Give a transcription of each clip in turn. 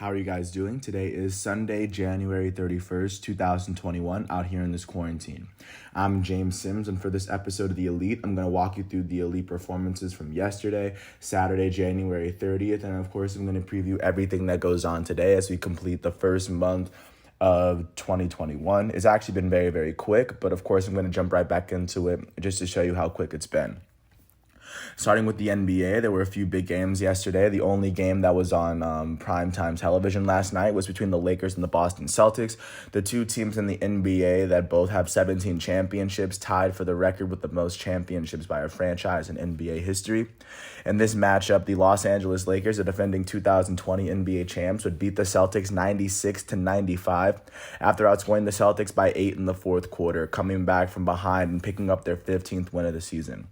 How are you guys doing? Today is Sunday, January 31st, 2021, out here in this quarantine. I'm James Sims, and for this episode of The Elite, I'm going to walk you through the Elite performances from yesterday, Saturday, January 30th, and of course, I'm going to preview everything that goes on today as we complete the first month of 2021. It's actually been very, very quick, but of course, I'm going to jump right back into it just to show you how quick it's been. Starting with the NBA, there were a few big games yesterday. The only game that was on primetime television last night was between the Lakers and the Boston Celtics, the two teams in the NBA that both have 17 championships, tied for the record with the most championships by a franchise in NBA history. In this matchup, the Los Angeles Lakers, the defending 2020 NBA champs, would beat the Celtics 96-95 after outscoring the Celtics by 8 in the fourth quarter, coming back from behind and picking up their 15th win of the season.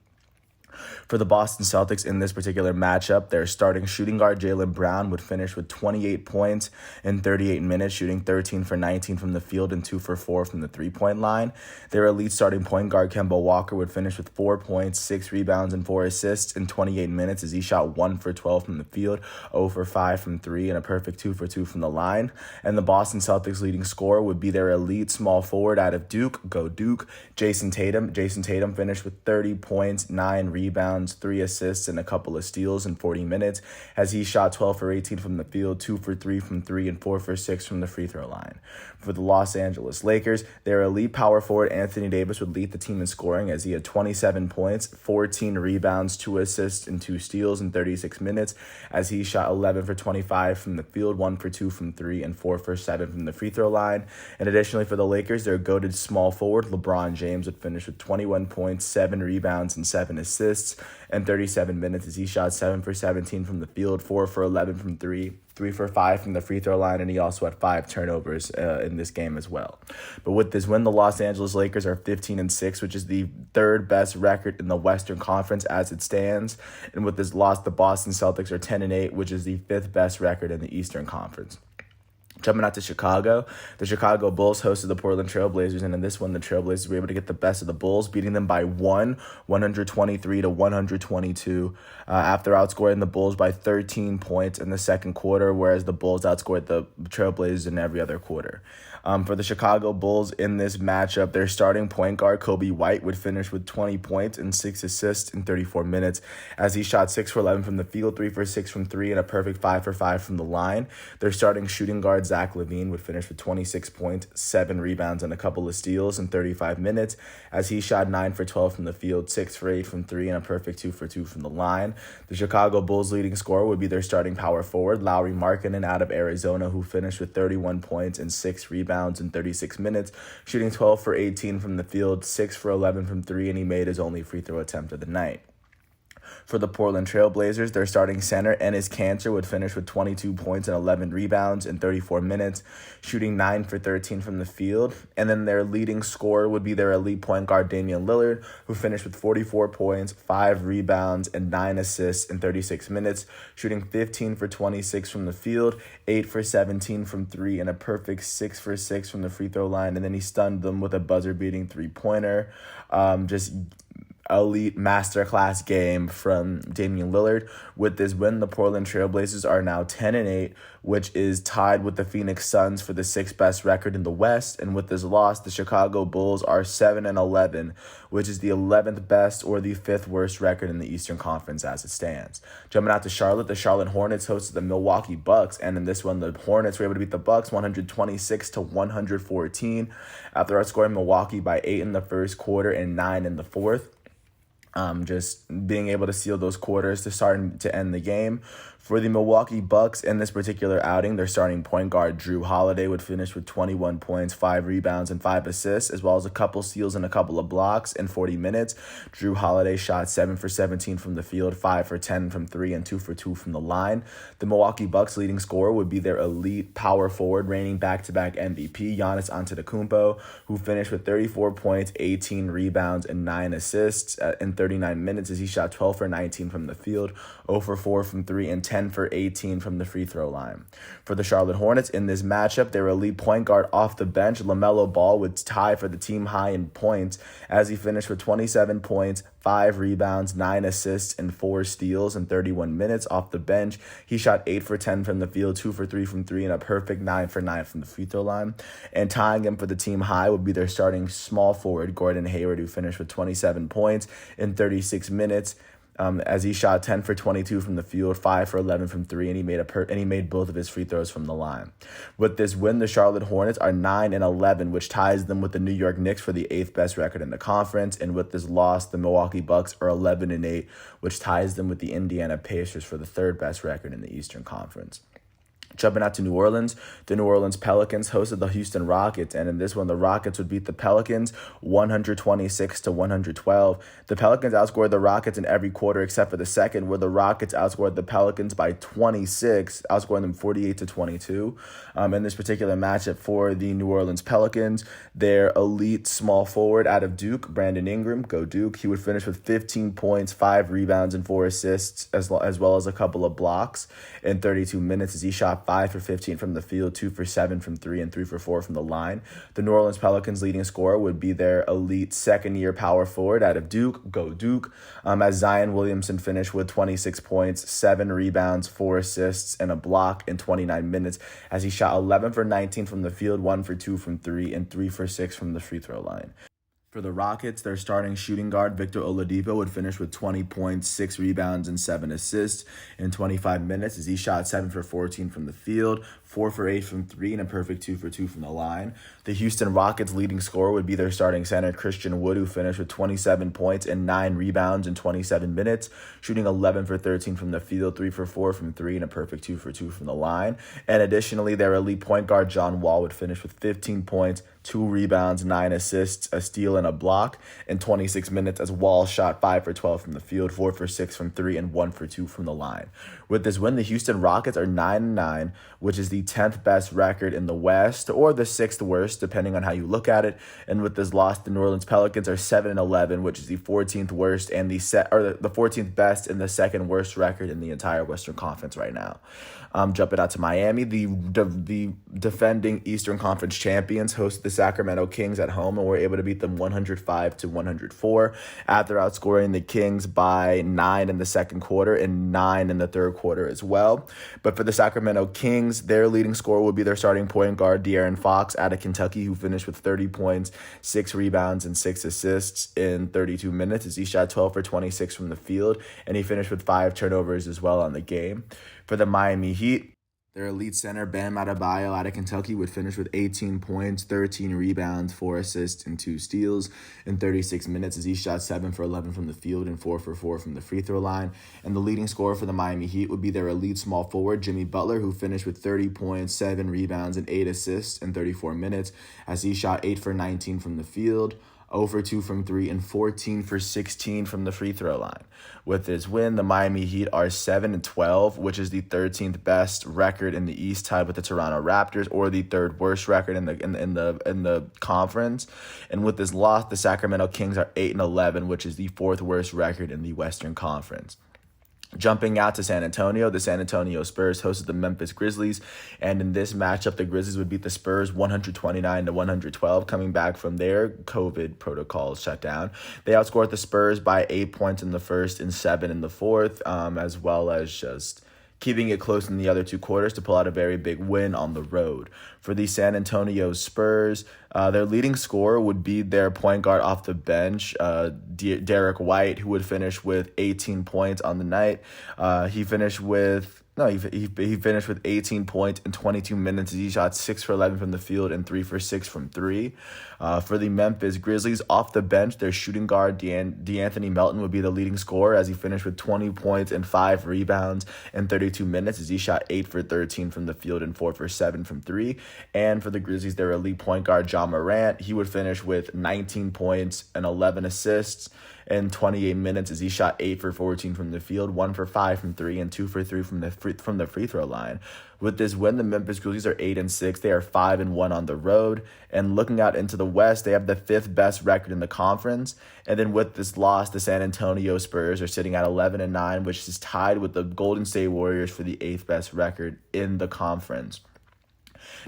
For the Boston Celtics in this particular matchup, their starting shooting guard Jaylen Brown would finish with 28 points in 38 minutes, shooting 13 for 19 from the field and 2 for 4 from the three-point line. Their elite starting point guard Kemba Walker would finish with 4 points, 6 rebounds, and 4 assists in 28 minutes as he shot 1 for 12 from the field, 0 for 5 from 3, and a perfect 2 for 2 from the line. And the Boston Celtics leading scorer would be their elite small forward out of Duke, go Duke, Jason Tatum. Jason Tatum finished with 30 points, 9 rebounds, 3 assists, and a couple of steals in 40 minutes as he shot 12 for 18 from the field, 2 for 3 from 3, and 4 for 6 from the free throw line. For the Los Angeles Lakers, their elite power forward Anthony Davis would lead the team in scoring as he had 27 points, 14 rebounds, 2 assists, and 2 steals in 36 minutes as he shot 11 for 25 from the field, 1 for 2 from 3, and 4 for 7 from the free throw line. And additionally for the Lakers, their goated small forward LeBron James would finish with 21 points, 7 rebounds, and 7 assists in 37 minutes as he shot 7 for 17 from the field, 4 for 11 from 3, 3 for 5 from the free throw line, and he also had 5 turnovers in this game as well. But with this win, the Los Angeles Lakers are 15-6, which is the third best record in the Western Conference as it stands. And with this loss, the Boston Celtics are 10-8, which is the fifth best record in the Eastern Conference. Jumping out to Chicago, the Chicago Bulls hosted the Portland Trailblazers, and in this one, the Trailblazers were able to get the best of the Bulls, beating them by 123-122, after outscoring the Bulls by 13 points in the second quarter, whereas the Bulls outscored the Trailblazers in every other quarter. For the Chicago Bulls in this matchup, their starting point guard, Kobe White, would finish with 20 points and 6 assists in 34 minutes as he shot 6 for 11 from the field, 3 for 6 from 3, and a perfect 5 for 5 from the line. Their starting shooting guard, Zach LaVine, would finish with 26 points, 7 rebounds, and a couple of steals in 35 minutes as he shot 9 for 12 from the field, 6 for 8 from 3, and a perfect 2 for 2 from the line. The Chicago Bulls leading scorer would be their starting power forward, Lauri Markkanen out of Arizona, who finished with 31 points and 6 rebounds in 36 minutes, shooting 12 for 18 from the field, 6 for 11 from 3, and he made his only free throw attempt of the night. For the Portland Trailblazers, their starting center, Enes Kanter, would finish with 22 points and 11 rebounds in 34 minutes, shooting 9 for 13 from the field. And then their leading scorer would be their elite point guard, Damian Lillard, who finished with 44 points, 5 rebounds, and 9 assists in 36 minutes, shooting 15 for 26 from the field, 8 for 17 from 3, and a perfect 6 for 6 from the free throw line. And then he stunned them with a buzzer-beating three-pointer. Just elite masterclass game from Damian Lillard. With this win, the Portland Trailblazers are now 10-8, which is tied with the Phoenix Suns for the 6th best record in the West. And with this loss, the Chicago Bulls are 7-11, which is the 11th best or the 5th worst record in the Eastern Conference as it stands. Jumping out to Charlotte, the Charlotte Hornets hosted the Milwaukee Bucks, and in this one, the Hornets were able to beat the Bucks 126-114 after outscoring Milwaukee by 8 in the first quarter and 9 in the fourth. Just being able to seal those quarters to start to end the game. For the Milwaukee Bucks in this particular outing, their starting point guard, Drew Holiday, would finish with 21 points, 5 rebounds, and 5 assists, as well as a couple steals and a couple of blocks in 40 minutes. Drew Holiday shot 7 for 17 from the field, 5 for 10 from 3, and 2 for 2 from the line. The Milwaukee Bucks leading scorer would be their elite power forward, reigning back-to-back MVP, Giannis Antetokounmpo, who finished with 34 points, 18 rebounds, and 9 assists in 39 minutes as he shot 12 for 19 from the field, 0 for 4 from 3, and 10 for 18 from the free throw line. For the Charlotte Hornets, in this matchup, their elite point guard off the bench, LaMelo Ball, would tie for the team high in points as he finished with 27 points, 5 rebounds, 9 assists, and 4 steals in 31 minutes off the bench. He shot 8 for 10 from the field, 2 for 3 from 3, and a perfect 9 for 9 from the free throw line. And tying him for the team high would be their starting small forward, Gordon Hayward, who finished with 27 points in 36 minutes. As he shot 10 for 22 from the field, 5 for 11 from 3, and he made both of his free throws from the line. With this win, the Charlotte Hornets are 9-11, which ties them with the New York Knicks for the 8th best record in the conference. And with this loss, the Milwaukee Bucks are 11-8, which ties them with the Indiana Pacers for the 3rd best record in the Eastern Conference. Jumping out to New Orleans, the New Orleans Pelicans hosted the Houston Rockets, and in this one, the Rockets would beat the Pelicans 126-112. The Pelicans outscored the Rockets in every quarter except for the second, where the Rockets outscored the Pelicans by 26, outscoring them 48-22. In this particular matchup for the New Orleans Pelicans, their elite small forward out of Duke, Brandon Ingram, go Duke, he would finish with 15 points, 5 rebounds, and 4 assists, as well as a couple of blocks in 32 minutes as he shot 5 for 15 from the field, 2 for 7 from 3, and 3 for 4 from the line. The New Orleans Pelicans' leading scorer would be their elite second-year power forward out of Duke, go Duke, as Zion Williamson finished with 26 points, 7 rebounds, 4 assists, and a block in 29 minutes as he shot 11 for 19 from the field, 1 for 2 from 3, and 3 for 6 from the free throw line. For the Rockets, their starting shooting guard, Victor Oladipo, would finish with 20 points, 6 rebounds, and 7 assists in 25 minutes as he shot 7 for 14 from the field, 4 for 8 from 3, and a perfect 2 for 2 from the line. The Houston Rockets' leading scorer would be their starting center, Christian Wood, who finished with 27 points and 9 rebounds in 27 minutes, shooting 11 for 13 from the field, 3 for 4 from 3, and a perfect 2 for 2 from the line. And additionally, their elite point guard, John Wall, would finish with 15 points, 2 rebounds, 9 assists, a steal, and a block in 26 minutes as Wall shot 5 for 12 from the field, 4 for 6 from 3, and 1 for 2 from the line. With this win, the Houston Rockets are 9-9, which is the 10th best record in the West, or the 6th worst, depending on how you look at it. And with this loss, the New Orleans Pelicans are 7-11, which is the 14th worst and the 14th best and the 2nd worst record in the entire Western Conference right now. Jumping out to Miami, the defending Eastern Conference champions hosted the Sacramento Kings at home and were able to beat them 105-104 after outscoring the Kings by 9 in the second quarter and 9 in the third quarter as well. But for the Sacramento Kings, their leading scorer would be their starting point guard, De'Aaron Fox, out of Kentucky, who finished with 30 points, 6 rebounds, and 6 assists in 32 minutes as he shot 12 for 26 from the field, and he finished with 5 turnovers as well on the game. For the Miami Heat, their elite center, Bam Adebayo, out of Kentucky, would finish with 18 points, 13 rebounds, 4 assists, and 2 steals in 36 minutes as he shot 7 for 11 from the field and 4 for 4 from the free throw line. And the leading scorer for the Miami Heat would be their elite small forward, Jimmy Butler, who finished with 30 points, 7 rebounds, and 8 assists in 34 minutes as he shot 8 for 19 from the field, 0 for 2 from 3, and 14 for 16 from the free throw line. With this win, the Miami Heat are 7-12, which is the 13th best record in the East, tied with the Toronto Raptors, or the 3rd worst record in the conference. And with this loss, the Sacramento Kings are 8-11, which is the 4th worst record in the Western Conference. Jumping out to San Antonio, the San Antonio Spurs hosted the Memphis Grizzlies, and in this matchup, the Grizzlies would beat the Spurs 129-112, coming back from their COVID protocol shutdown. They outscored the Spurs by 8 points in the first and 7 in the fourth, as well as just keeping it close in the other 2 quarters to pull out a very big win on the road. For the San Antonio Spurs, their leading scorer would be their point guard off the bench, Derek White, who would finish with 18 points on the night. He finished with 18 points in 22 minutes. He shot 6 for 11 from the field and 3 for 6 from 3. For the Memphis Grizzlies, off the bench, their shooting guard, DeAnthony Melton, would be the leading scorer as he finished with 20 points and 5 rebounds in 32 minutes as he shot 8 for 13 from the field and 4 for 7 from 3. And for the Grizzlies, their elite point guard, John Morant, he would finish with 19 points and 11 assists in 28 minutes as he shot 8 for 14 from the field, 1 for 5 from 3, and 2 for 3 from the free from the free throw line. With this win, the Memphis Grizzlies are 8-6. They are 5-1 on the road. And looking out into the West, they have the 5th best record in the conference. And then with this loss, the San Antonio Spurs are sitting at 11-9, which is tied with the Golden State Warriors for the 8th best record in the conference.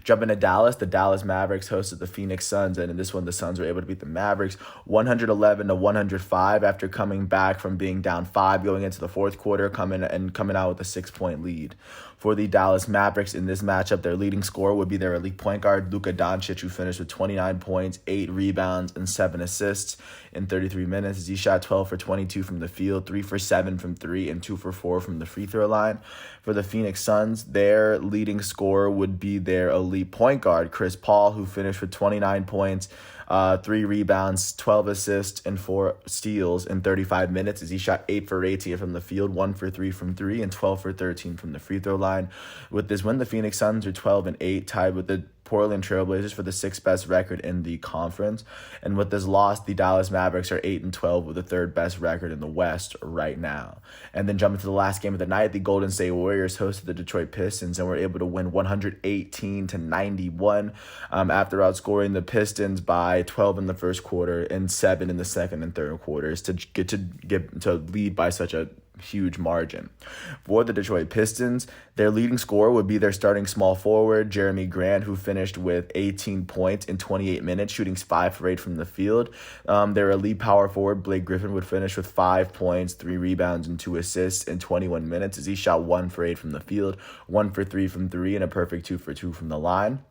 Jumping to Dallas, the Dallas Mavericks hosted the Phoenix Suns, and in this one, the Suns were able to beat the Mavericks 111-105 after coming back from being down 5 going into the fourth quarter, coming out with a 6-point lead. For the Dallas Mavericks in this matchup, their leading scorer would be their elite point guard, Luka Doncic, who finished with 29 points, 8 rebounds, and 7 assists in 33 minutes as he shot 12 for 22 from the field, 3 for 7 from 3, and 2 for 4 from the free throw line. For the Phoenix Suns, their leading scorer would be their elite point guard, Chris Paul, who finished with 29 points, 3 rebounds, 12 assists, and 4 steals in 35 minutes as he shot 8 for 18 from the field, 1 for 3 from 3, and 12 for 13 from the free throw line. With this win, the Phoenix Suns are 12-8, tied with the Portland Trailblazers for the 6th best record in the conference. And with this loss, the Dallas Mavericks are 8-12 with the 3rd best record in the West right now. And then jumping to the last game of the night, the Golden State Warriors hosted the Detroit Pistons and were able to win 118-91 after outscoring the Pistons by 12 in the first quarter and 7 in the second and third quarters to get to lead by such a huge margin. For the Detroit Pistons, their leading scorer would be their starting small forward, Jeremy Grant, who finished with 18 points in 28 minutes, shooting 5 for 8 from the field. Their elite power forward, Blake Griffin, would finish with 5 points, 3 rebounds, and 2 assists in 21 minutes as he shot 1 for 8 from the field, 1 for 3 from 3, and a perfect 2 for 2 from the line.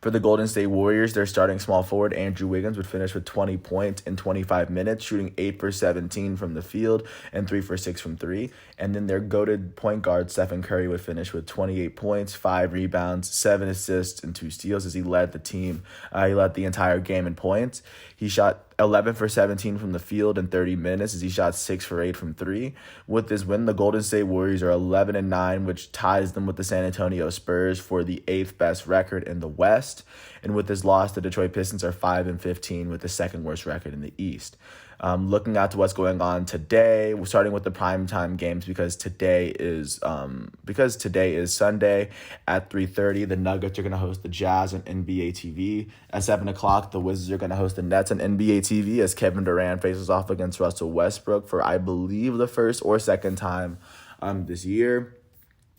For the Golden State Warriors, their starting small forward, Andrew Wiggins, would finish with 20 points in 25 minutes, shooting 8 for 17 from the field and 3 for 6 from 3. And then their goated point guard, Stephen Curry, would finish with 28 points, 5 rebounds, 7 assists, and 2 steals as he led the team. He led the entire game in points. He shot 11 for 17 from the field in 30 minutes as he shot 6 for 8 from 3. With this win, the Golden State Warriors are 11-9, which ties them with the San Antonio Spurs for the 8th best record in the West. And with this loss, the Detroit Pistons are 5-15 with the 2nd worst record in the East. Looking out to what's going on today, we're starting with the primetime games because today is Sunday at 3:30. The Nuggets are going to host the Jazz on NBA TV. At 7 o'clock, the Wizards are going to host the Nets on NBA TV as Kevin Durant faces off against Russell Westbrook for, I believe, the first or second time this year.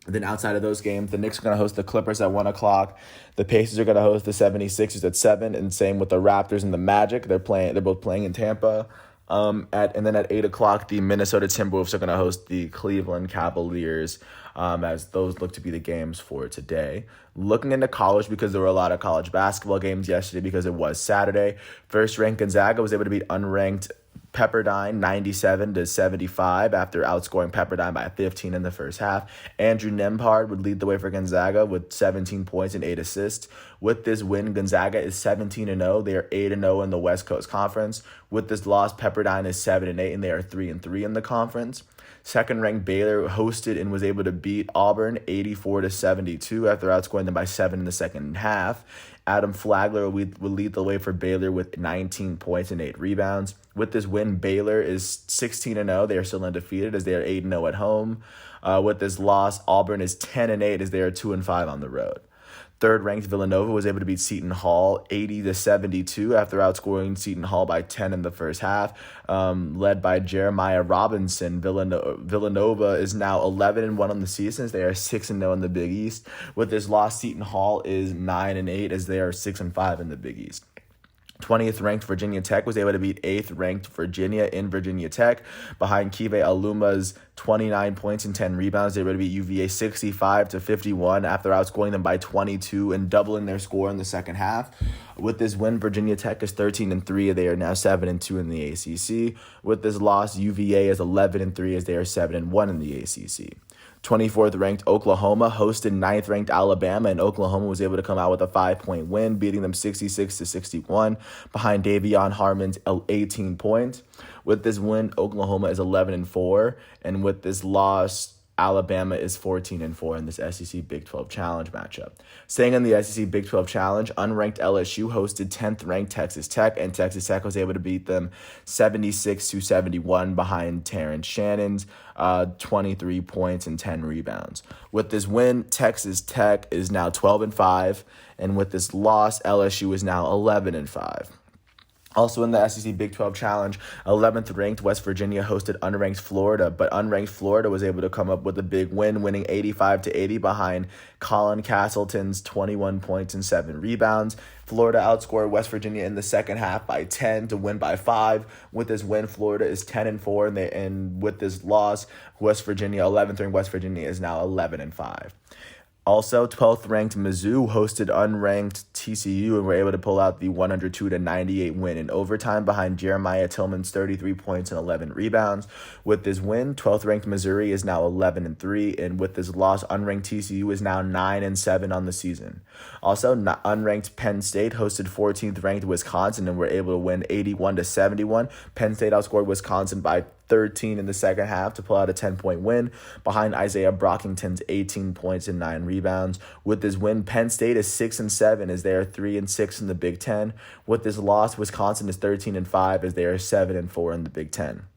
And then outside of those games, the Knicks are going to host the Clippers at 1 o'clock. The Pacers are going to host the 76ers at 7, and same with the Raptors and the Magic. They're both playing in Tampa. And then at 8 o'clock, the Minnesota Timberwolves are going to host the Cleveland Cavaliers as those look to be the games for today. Looking into college, because there were a lot of college basketball games yesterday because it was Saturday. First-ranked Gonzaga was able to beat unranked Pepperdine 97-75 after outscoring Pepperdine by 15 in the first half. Andrew Nembhard would lead the way for Gonzaga with 17 points and 8 assists. With this win, Gonzaga is 17-0. They are 8-0 in the West Coast Conference. With this loss, Pepperdine is 7-8 and they are 3-3 in the conference. Second-ranked Baylor hosted and was able to beat Auburn 84-72 after outscoring them by 7 in the second half. Adam Flagler will lead the way for Baylor with 19 points and 8 rebounds. With this win, Baylor is 16-0. They are still undefeated as they are 8-0 at home. With this loss, Auburn is 10-8 as they are 2-5 on the road. Third-ranked Villanova was able to beat Seton Hall 80-72 after outscoring Seton Hall by 10 in the first half. Led by Jeremiah Robinson, Villanova is now 11-1 on the season as they are 6-0 in the Big East. With this loss, Seton Hall is 9-8 as they are 6-5 in the Big East. 20th ranked Virginia Tech was able to beat 8th ranked Virginia in Virginia Tech behind Kive Aluma's 29 points and 10 rebounds. They were able to beat UVA 65-51 after outscoring them by 22 and doubling their score in the second half. With this win, Virginia Tech is 13-3. They are now 7-2 in the ACC. With this loss, UVA is 11-3 as they are 7-1 in the ACC. 24th ranked Oklahoma hosted 9th ranked Alabama, and Oklahoma was able to come out with a 5-point win, beating them 66-61 behind Davion Harmon's 18 points. With this win, Oklahoma is 11-4, and with this loss, Alabama is 14-4 in this SEC Big 12 Challenge matchup. Staying in the SEC Big 12 Challenge, unranked LSU hosted 10th ranked Texas Tech, and Texas Tech was able to beat them 76-71 behind Terrence Shannon's 23 points and 10 rebounds. With this win, Texas Tech is now 12-5, and with this loss, LSU is now 11-5. Also in the SEC Big 12 Challenge, 11th ranked West Virginia hosted unranked Florida, but unranked Florida was able to come up with a big win, winning 85-80 behind Colin Castleton's 21 points and 7 rebounds. Florida outscored West Virginia in the second half by 10 to win by 5. With this win, Florida is 10-4, and with this loss, 11th ranked West Virginia is now 11-5. Also, 12th ranked Mizzou hosted unranked TCU and were able to pull out the 102-98 win in overtime behind Jeremiah Tillman's 33 points and 11 rebounds. With this win, 12th ranked Missouri is now 11-3, and with this loss, unranked TCU is now 9-7 on the season. Also, unranked Penn State hosted 14th ranked Wisconsin and were able to win 81-71. Penn State outscored Wisconsin by 13 in the second half to pull out a 10-point win behind Isaiah Brockington's 18 points and 9 rebounds. With this win, Penn State is 6-7 as they are 3-6 in the Big Ten. With this loss, Wisconsin is 13-5 as they are 7-4 in the Big Ten.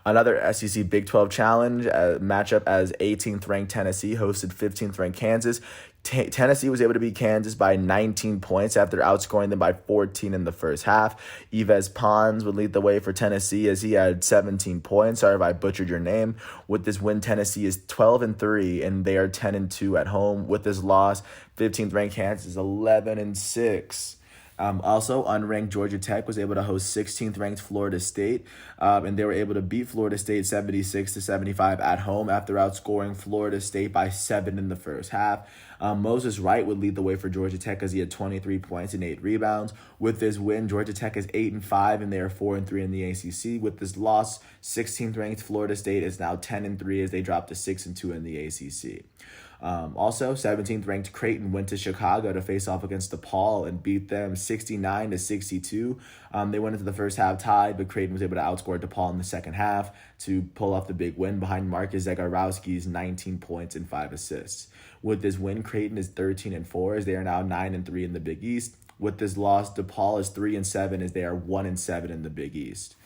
Another SEC Big 12 Challenge matchup as 18th ranked Tennessee hosted 15th ranked Kansas. Tennessee was able to beat Kansas by 19 points after outscoring them by 14 in the first half. Yves Pons would lead the way for Tennessee as he had 17 points. Sorry if I butchered your name. With this win, Tennessee is 12-3 and they are 10-2 at home. With this loss, 15th ranked Kansas is 11-6. Also, unranked Georgia Tech was able to host 16th ranked Florida State, and they were able to beat Florida State 76-75 at home after outscoring Florida State by 7 in the first half. Moses Wright would lead the way for Georgia Tech as he had 23 points and 8 rebounds. With this win, Georgia Tech is 8-5 and they are 4-3 in the ACC. With this loss, 16th ranked Florida State is now 10-3 as they dropped to 6-2 in the ACC. Also, 17th ranked Creighton went to Chicago to face off against DePaul and beat them 69-62. They went into the first half tied, but Creighton was able to outscore DePaul in the second half to pull off the big win behind Marcus Zegarowski's 19 points and 5 assists. With this win, Creighton is 13-4 as they are now 9-3 in the Big East. With this loss, DePaul is 3-7 as they are 1-7 in the Big East.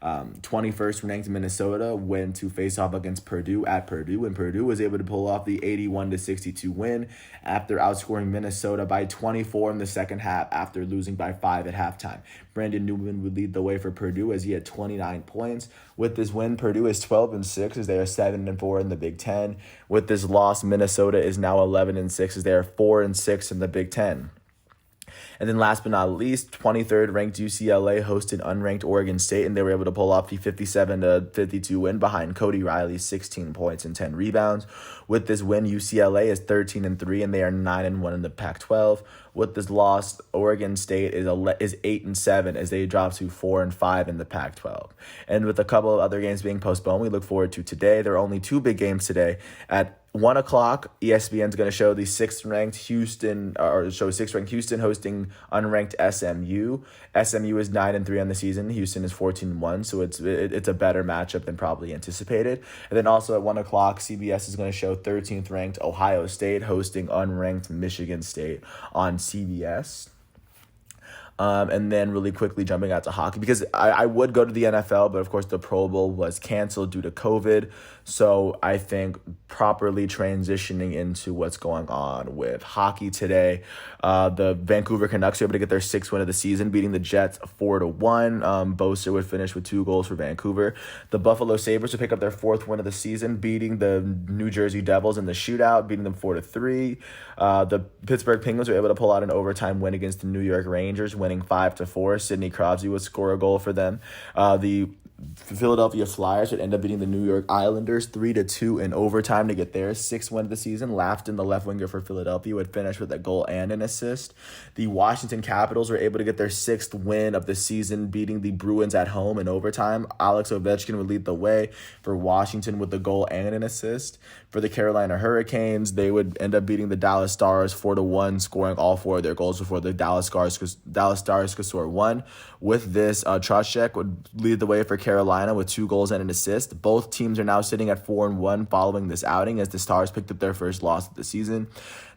21st ranked Minnesota went to face off against Purdue at Purdue, and Purdue was able to pull off the 81-62 win after outscoring Minnesota by 24 in the second half after losing by 5 at halftime. Brandon Newman would lead the way for Purdue as he had 29 points. With this win, Purdue is 12-6 as they are 7-4 in the Big Ten. With this loss, Minnesota is now 11-6 as they are 4-6 in the Big Ten. And then last but not least, 23rd ranked UCLA hosted unranked Oregon State, and they were able to pull off the 57-52 win behind Cody Riley's 16 points and 10 rebounds. With this win, UCLA is 13-3, and they are 9-1 in the Pac-12. With this loss, Oregon State is 8-7 as they drop to 4-5 in the Pac-12. And with a couple of other games being postponed, we look forward to today. There are only 2 big games today. At 1 o'clock, ESPN's going to show the 6th ranked Houston hosting unranked SMU. SMU is 9-3 on the season. Houston is 14-1, so it's a better matchup than probably anticipated. And then also at 1 o'clock, CBS is going to show 13th ranked Ohio State hosting unranked Michigan State on CBS. And then really quickly jumping out to hockey, because I would go to the NFL, but of course the Pro Bowl was canceled due to COVID. So I think properly transitioning into what's going on with hockey today, the Vancouver Canucks were able to get their 6th win of the season, beating the Jets 4-1. Boser would finish with 2 goals for Vancouver. The Buffalo Sabres would pick up their 4th win of the season, beating the New Jersey Devils in the shootout, beating them 4-3. The Pittsburgh Penguins were able to pull out an overtime win against the New York Rangers, winning 5-4. Sidney Crosby would score a goal for them. The Philadelphia Flyers would end up beating the New York Islanders 3-2 in overtime to get their 6th win of the season. Lafton, the left winger for Philadelphia, would finish with a goal and an assist. The Washington Capitals were able to get their 6th win of the season, beating the Bruins at home in overtime. Alex Ovechkin would lead the way for Washington with a goal and an assist. For the Carolina Hurricanes, they would end up beating the Dallas Stars 4-1, scoring all 4 of their goals before the Dallas Stars could score 1. With this, Trocheck would lead the way for Carolina Carolina with 2 goals and an assist. Both teams are now sitting at 4-1 following this outing as the Stars picked up their first loss of the season.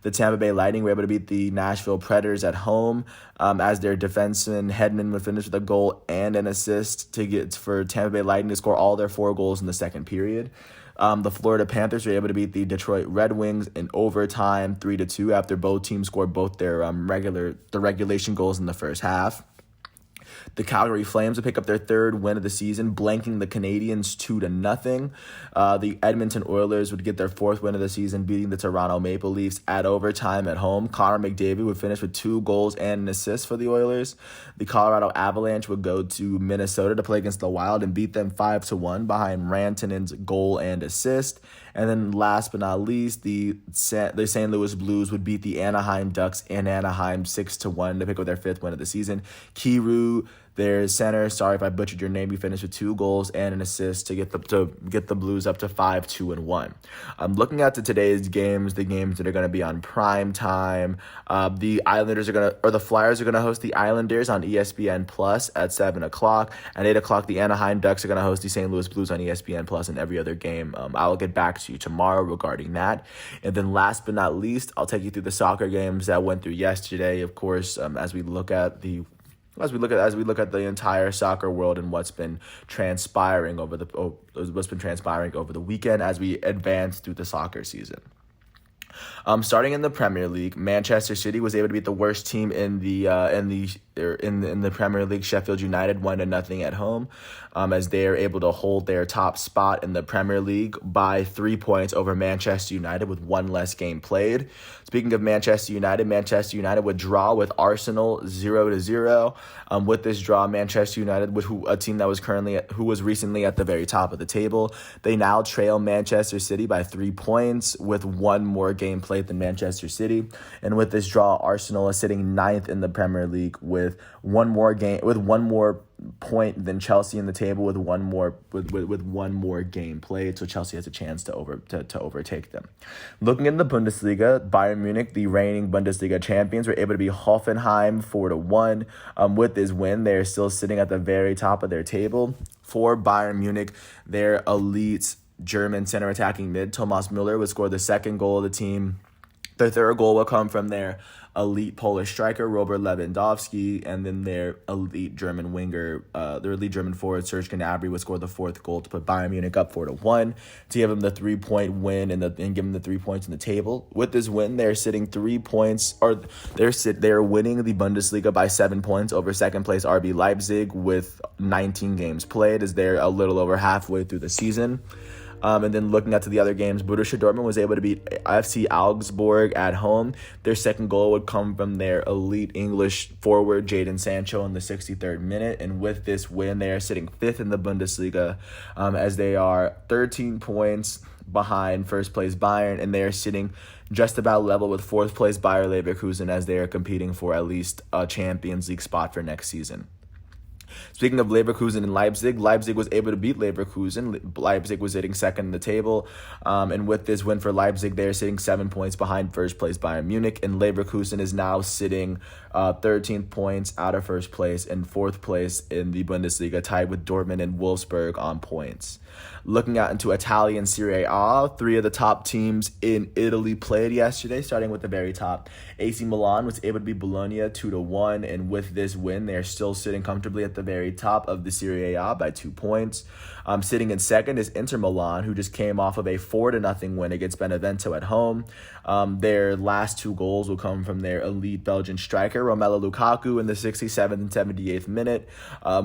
The Tampa Bay Lightning were able to beat the Nashville Predators at home as their defenseman Hedman would finish with a goal and an assist to get for Tampa Bay Lightning to score all their 4 goals in the second period. The Florida Panthers were able to beat the Detroit Red Wings in overtime 3-2 after both teams scored both their regulation goals in the first half. The Calgary Flames would pick up their 3rd win of the season, blanking the Canadiens 2-0. The Edmonton Oilers would get their 4th win of the season, beating the Toronto Maple Leafs at overtime at home. Connor McDavid would finish with 2 goals and an assist for the Oilers. The Colorado Avalanche would go to Minnesota to play against the Wild and beat them 5-1 behind Rantanen's goal and assist. And then last but not least, the St. Louis Blues would beat the Anaheim Ducks in Anaheim 6-1 to pick up their 5th win of the season. Kiru, their center, sorry if I butchered your name, he finished with 2 goals and an assist to get the Blues up to 5-2-1. Looking at today's games, the games that are going to be on prime time, the Flyers are going to host the Islanders on ESPN Plus at 7:00. At 8:00, the Anaheim Ducks are going to host the St. Louis Blues on ESPN Plus and every other game. I'll get back to you tomorrow regarding that. And then last but not least, I'll take you through the soccer games that went through yesterday. Of course, as we look at the entire soccer world and what's been transpiring over the weekend as we advance through the soccer season. Starting in the Premier League, Manchester City was able to beat the worst team in the Premier League, Sheffield United, 1-0 at home, as they are able to hold their top spot in the Premier League by 3 points over Manchester United with 1 less game played. Speaking of Manchester United would draw with Arsenal 0-0. With this draw, Manchester United, a team that who was recently at the very top of the table, they now trail Manchester City by 3 points with 1 more game played than Manchester City. And with this draw, Arsenal is sitting 9th in the Premier League with 1 more point than Chelsea in the table with one more game played, so Chelsea has a chance to overtake them. Looking in the Bundesliga, Bayern Munich, the reigning Bundesliga champions, were able to beat Hoffenheim 4-1. With this win, they are still sitting at the very top of their table. For Bayern Munich, their elite German center attacking mid Thomas Müller would score the 2nd goal of the team. Their 3rd goal will come from their elite Polish striker Robert Lewandowski, and then their elite German forward Serge Gnabry would score the 4th goal to put Bayern Munich up 4-1 to give them the 3-point win and give them the 3 points in the table. With this win, they're sitting 3 points, or they're winning the Bundesliga by 7 points over second place RB Leipzig with 19 games played, as they're a little over halfway through the season. And then looking at the other games, Borussia Dortmund was able to beat FC Augsburg at home. Their 2nd goal would come from their elite English forward, Jadon Sancho, in the 63rd minute. And with this win, they are sitting 5th in the Bundesliga as they are 13 points behind first place Bayern, and they are sitting just about level with 4th place Bayer Leverkusen as they are competing for at least a Champions League spot for next season. Speaking of Leverkusen and Leipzig was able to beat Leverkusen. Leipzig was sitting 2nd in the table. And with this win for Leipzig, they're sitting 7 points behind first place Bayern Munich. And Leverkusen is now sitting 13 points out of first place and 4th place in the Bundesliga, tied with Dortmund and Wolfsburg on points. Looking out into Italian Serie A, 3 of the top teams in Italy played yesterday, starting with the very top. AC Milan was able to beat Bologna 2-1, and with this win, they are still sitting comfortably at the very top of the Serie A by 2 points. Sitting in 2nd is Inter Milan, who just came off of a 4-0 win against Benevento at home. Their last 2 goals will come from their elite Belgian striker, Romelu Lukaku, in the 67th and 78th minute.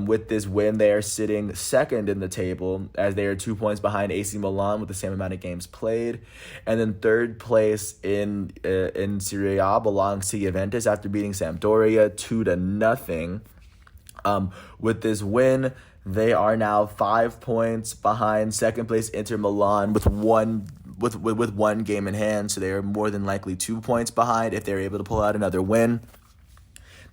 With this win, they are sitting 2nd in the table, as they are 2 points behind AC Milan with the same amount of games played. And then 3rd place in Serie A belongs to Juventus after beating Sampdoria 2-0. With this win, they are now 5 points behind second place Inter Milan with one game in hand, so they are more than likely 2 points behind if they're able to pull out another win.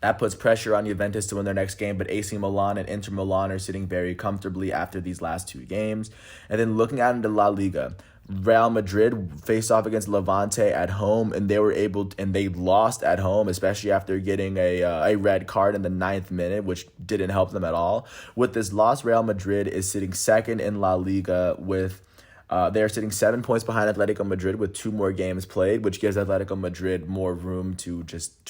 That puts pressure on Juventus to win their next game, but AC Milan and Inter Milan are sitting very comfortably after these last 2 games. And then looking out into La Liga, Real Madrid faced off against Levante at home, and they lost at home, especially after getting a red card in the 9th minute, which didn't help them at all. With this loss, Real Madrid is sitting second in La Liga with they're sitting 7 points behind Atletico Madrid with 2 more games played, which gives Atletico Madrid more room to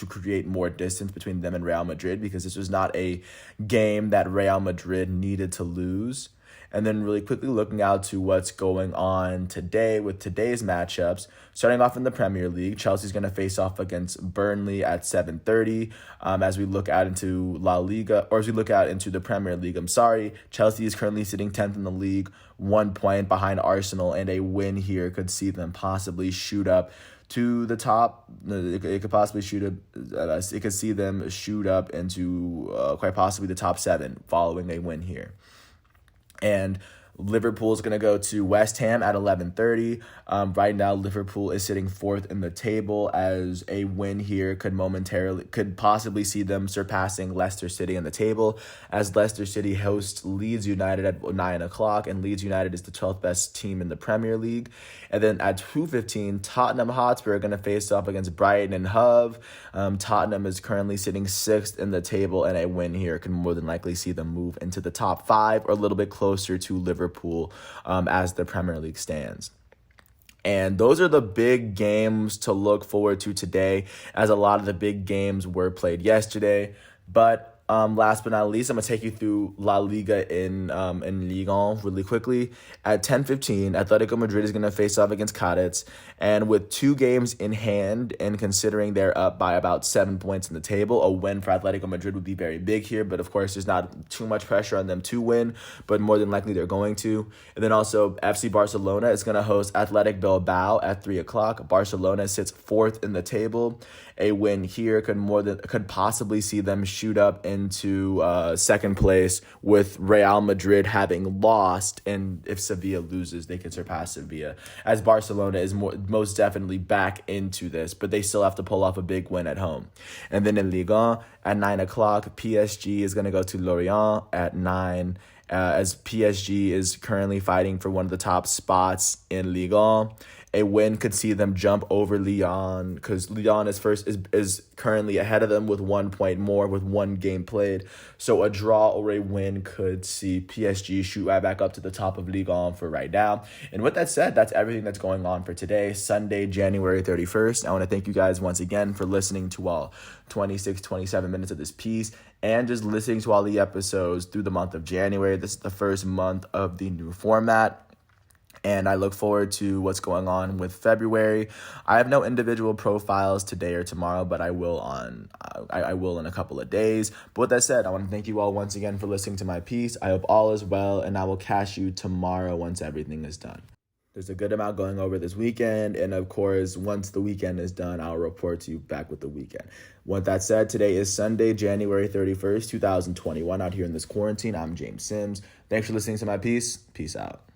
create more distance between them and Real Madrid, because this was not a game that Real Madrid needed to lose. And then really quickly looking out to what's going on today with today's matchups. Starting off in the Premier League, Chelsea's going to face off against Burnley at 7:30. As we look out into La Liga, or as we look out into the Premier League, Chelsea is currently sitting 10th in the league, 1 point behind Arsenal, and a win here could see them possibly shoot up to the top. It could possibly it could see them shoot up into quite possibly the top 7 following a win here. And Liverpool is going to go to West Ham at 11:30. Right now, Liverpool is sitting 4th in the table, as a win here could possibly see them surpassing Leicester City in the table, as Leicester City hosts Leeds United at 9 o'clock, and Leeds United is the 12th best team in the Premier League. And then at 2:15, Tottenham Hotspur are going to face off against Brighton and Hove. Tottenham is currently sitting 6th in the table, and a win here can more than likely see them move into the top 5 or a little bit closer to Liverpool as the Premier League stands. And those are the big games to look forward to today, as a lot of the big games were played yesterday. But last but not least, I'm going to take you through La Liga in Ligue 1 really quickly. At 10:15, Atletico Madrid is going to face off against Cádiz. And with 2 games in hand, and considering they're up by about 7 points in the table, a win for Atletico Madrid would be very big here. But of course, there's not too much pressure on them to win, but more than likely they're going to. And then also, FC Barcelona is going to host Athletic Bilbao at 3 o'clock. Barcelona sits 4th in the table. A win here could possibly see them shoot up into 2nd place, with Real Madrid having lost, and if Sevilla loses, they can surpass Sevilla, as Barcelona is most definitely back into this, but they still have to pull off a big win at home. And then in Ligue 1 at 9 o'clock, PSG is going to go to Lorient at 9, as PSG is currently fighting for one of the top spots in Ligue 1. A win could see them jump over Lyon, because Lyon is currently ahead of them with 1 point more, with 1 game played. So a draw or a win could see PSG shoot right back up to the top of Ligue 1 for right now. And with that said, that's everything that's going on for today, Sunday, January 31st. I want to thank you guys once again for listening to all 27 minutes of this piece, and just listening to all the episodes through the month of January. This is the first month of the new format, and I look forward to what's going on with February. I have no individual profiles today or tomorrow, but I will in a couple of days. But with that said, I want to thank you all once again for listening to my piece. I hope all is well, and I will catch you tomorrow once everything is done. There's a good amount going over this weekend, and of course, once the weekend is done, I'll report to you back with the weekend. With that said, today is Sunday, January 31st, 2021. Out here in this quarantine, I'm James Sims. Thanks for listening to my piece. Peace out.